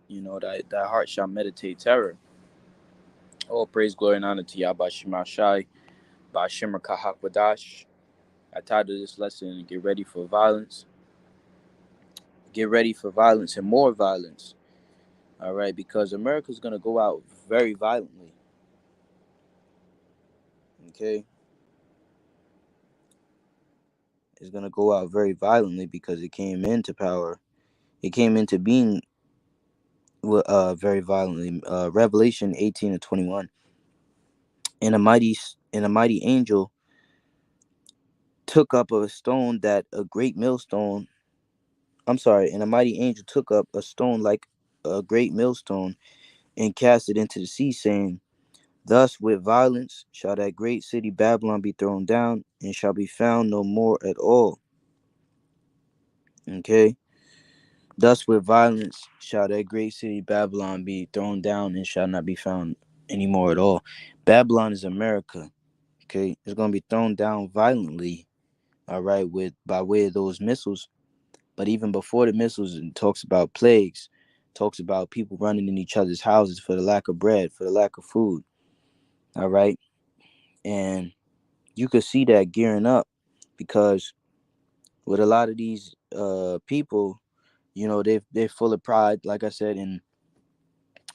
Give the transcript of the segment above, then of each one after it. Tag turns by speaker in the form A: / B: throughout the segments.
A: That heart shall meditate terror. All praise, glory, and honor to Yahba Shemashai, Bashimar Kahakwadash. I titled this lesson, Get Ready for Violence. Get ready for violence and more violence. All right, because America's going to go out very violently. Okay? It's going to go out very violently because it came into power. It came into being very violently. Revelation 18:21. And a mighty angel took up a stone that a great millstone. I'm sorry, and a mighty angel took up a stone like a great millstone and cast it into the sea, saying, Thus with violence shall that great city Babylon be thrown down, and shall be found no more at all. Okay? Thus with violence shall that great city Babylon be thrown down, and shall not be found anymore at all. Babylon is America. Okay? It's going to be thrown down violently, all right, by way of those missiles. But even before the missiles, it talks about plagues, talks about people running in each other's houses for the lack of bread, for the lack of food. All right. And you could see that gearing up because with a lot of these people, they're full of pride, like I said. And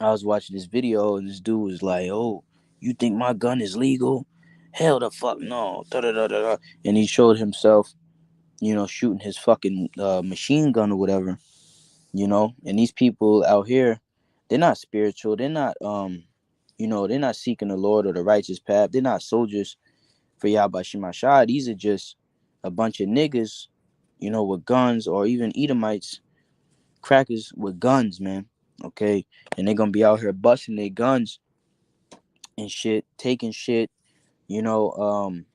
A: I was watching this video and this dude was like, "Oh, you think my gun is legal? Hell the fuck no." Da, da, da, da, da. And he showed himself, shooting his fucking machine gun or whatever. And these people out here, they're not spiritual. They're not they're not seeking the Lord or the righteous path. They're not soldiers for Yahweh Shemashah. These are just a bunch of niggas, with guns, or even Edomites, crackers with guns, man. Okay. And they're gonna be out here busting their guns and shit, taking shit, you know, um,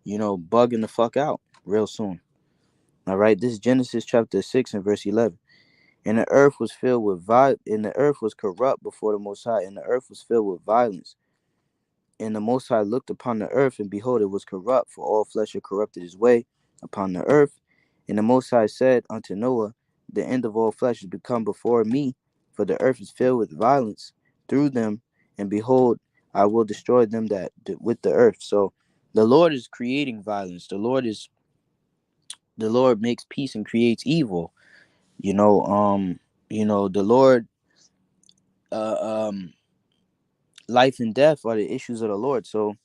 A: bugging the fuck out real soon. All right. This is Genesis chapter 6 and verse 11. And the earth was filled with and the earth was corrupt before the Most High, and the earth was filled with violence. And the Most High looked upon the earth, and behold, it was corrupt, for all flesh had corrupted his way upon the earth. And the Most High said unto Noah, The end of all flesh is become before me, for the earth is filled with violence through them, and behold, I will destroy them that with the earth. So the Lord is creating violence. The Lord makes peace and creates evil. The Lord life and death are the issues of the Lord. So,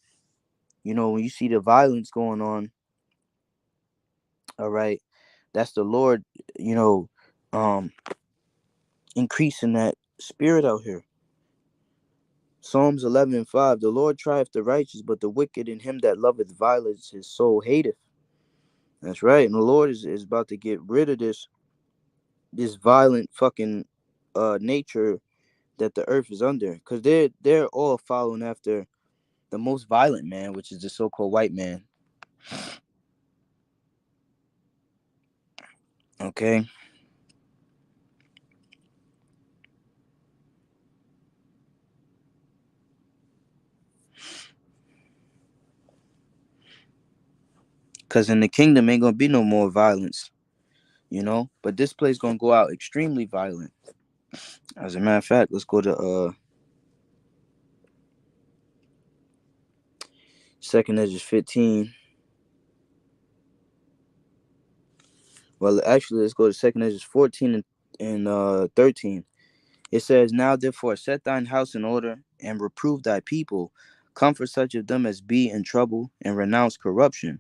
A: when you see the violence going on, all right, that's the Lord, you know, um, increasing that spirit out here. Psalms 11:5, the Lord trieth the righteous, but the wicked and him that loveth violence his soul hateth. That's right. And the Lord is about to get rid of this violent fucking nature that the earth is under. Because they're all following after the most violent man, which is the so-called white man. Okay. Because in the kingdom ain't gonna be no more violence, But this place gonna go out extremely violent. As a matter of fact, let's go to Second Ezra 15. Well, actually, let's go to Second Ezra 14 and 13. It says, Now therefore set thine house in order, and reprove thy people. Comfort such of them as be in trouble, and renounce corruption.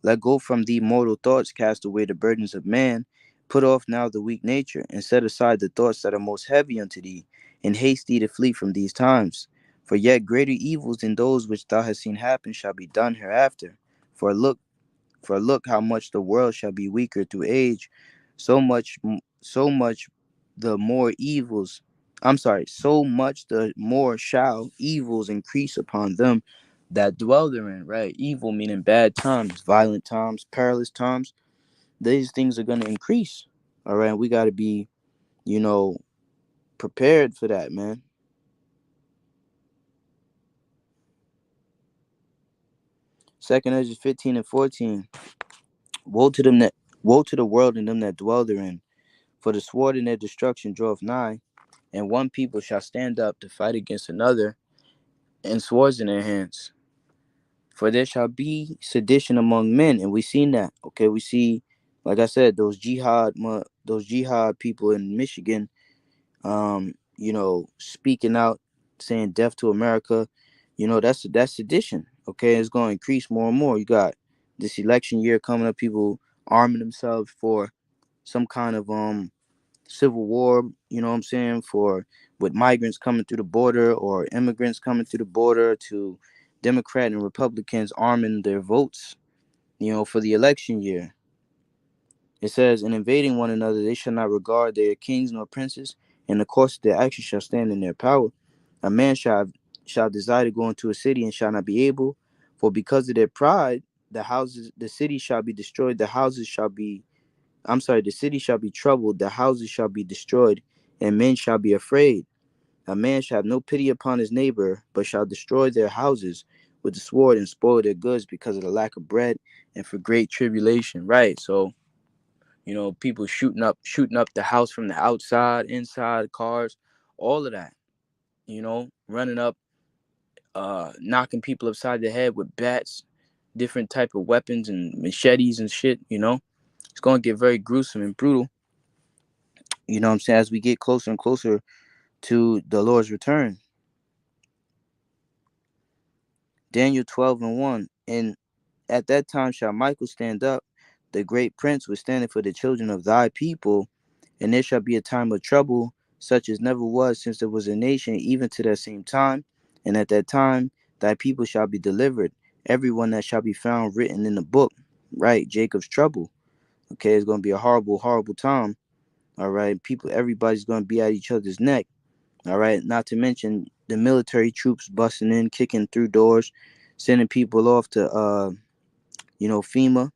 A: Let go from thee mortal thoughts, cast away the burdens of man. Put off now the weak nature, and set aside the thoughts that are most heavy unto thee, and haste thee to flee from these times. For yet greater evils than those which thou hast seen happen shall be done hereafter. For look, for look how much the world shall be weaker through age, so much the more evils. I'm sorry, so much the more shall evils increase upon them that dwell therein, right? Evil meaning bad times, violent times, perilous times. These things are going to increase. All right. We got to be, you know, prepared for that, man. Second Ezra 15 and 14. Woe to them that, woe to the world and them that dwell therein, for the sword and their destruction draweth nigh, and one people shall stand up to fight against another, and swords in their hands. For there shall be sedition among men, and we seen that. Okay, we see, like I said, those jihad people in Michigan, speaking out, saying death to America. That's sedition. Okay, it's going to increase more and more. You got this election year coming up, people arming themselves for some kind of civil war, you know what I'm saying, for with migrants coming through the border or immigrants coming through the border, to Democrat and Republicans arming their votes, for the election year. It says, in invading one another, they shall not regard their kings nor princes, and the course of their action shall stand in their power. A man shall desire to go into a city and shall not be able, for because of their pride, the city shall be destroyed, the city shall be troubled, the houses shall be destroyed, and men shall be afraid. A man shall have no pity upon his neighbor, but shall destroy their houses with the sword and spoil their goods because of the lack of bread and for great tribulation. Right. So, people shooting up the house from the outside, inside, cars, all of that, running up, knocking people upside the head with bats, different type of weapons and machetes and shit. It's gonna get very gruesome and brutal. You know what I'm saying? As we get closer and closer to the Lord's return. Daniel 12:1. And at that time shall Michael stand up, the great prince was standing for the children of thy people, and there shall be a time of trouble, such as never was since there was a nation, even to that same time. And at that time thy people shall be delivered, everyone that shall be found written in the book. Right, Jacob's trouble. Okay, it's gonna be a horrible, horrible time. All right, everybody's gonna be at each other's neck. All right, not to mention the military troops busting in, kicking through doors, sending people off to FEMA.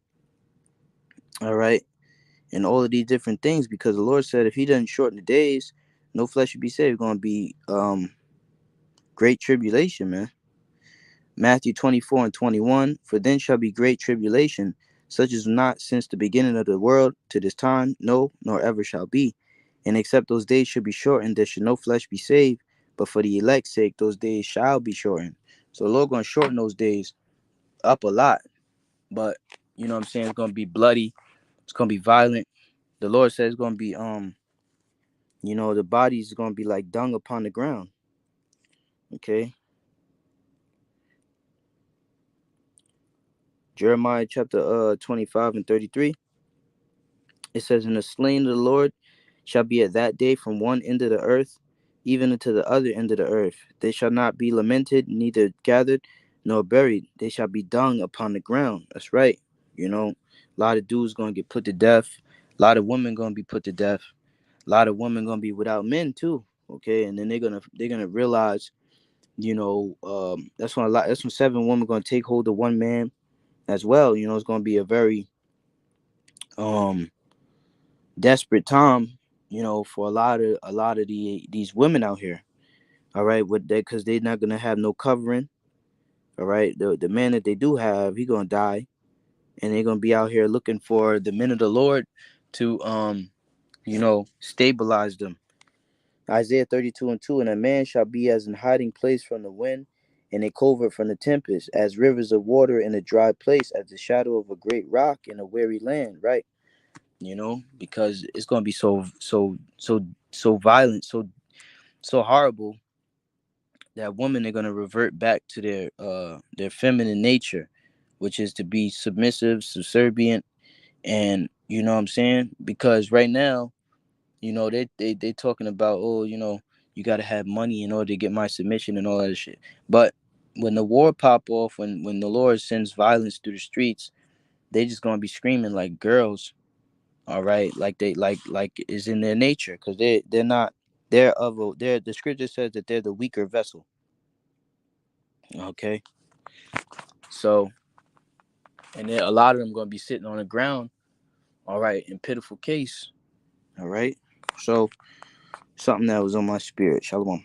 A: All right, and all of these different things, because the Lord said if He doesn't shorten the days, no flesh should be saved. Going to be great tribulation, man. Matthew 24:21. For then shall be great tribulation, such as not since the beginning of the world to this time, no, nor ever shall be. And except those days should be shortened, there should no flesh be saved. But for the elect's sake, those days shall be shortened. So the Lord going to shorten those days up a lot. But you know what I'm saying? It's going to be bloody. It's going to be violent. The Lord says it's going to be the bodies is going to be like dung upon the ground. Okay. Jeremiah chapter 25:33. It says, and the slain of the Lord shall be at that day from one end of the earth, even unto the other end of the earth. They shall not be lamented, neither gathered nor buried. They shall be dung upon the ground. That's right. A lot of dudes going to get put to death. A lot of women going to be put to death. A lot of women going to be without men too. Okay. And then they're gonna realize, that's when 7 women going to take hold of one man as well. It's going to be a very desperate time, for a lot of these women out here. All right, with that, because they're not gonna have no covering. All right, the man that they do have, he gonna die, and they're gonna be out here looking for the men of the Lord to stabilize them. Isaiah 32:2. And a man shall be as an hiding place from the wind, and a covert from the tempest, as rivers of water in a dry place, as the shadow of a great rock in a weary land. Right. Because it's gonna be so violent, so horrible, that women are gonna revert back to their feminine nature, which is to be submissive, subservient, and you know what I'm saying? Because right now, they talking about, oh, you gotta have money in order to get my submission and all that shit. But when the war pop off, when the Lord sends violence through the streets, they just gonna be screaming like girls. All right, like they like is in their nature, because they're not they're the scripture says that they're the weaker vessel. Okay, so and a lot of them gonna be sitting on the ground. All right, in pitiful case. All right, so something that was on my spirit. Shalom.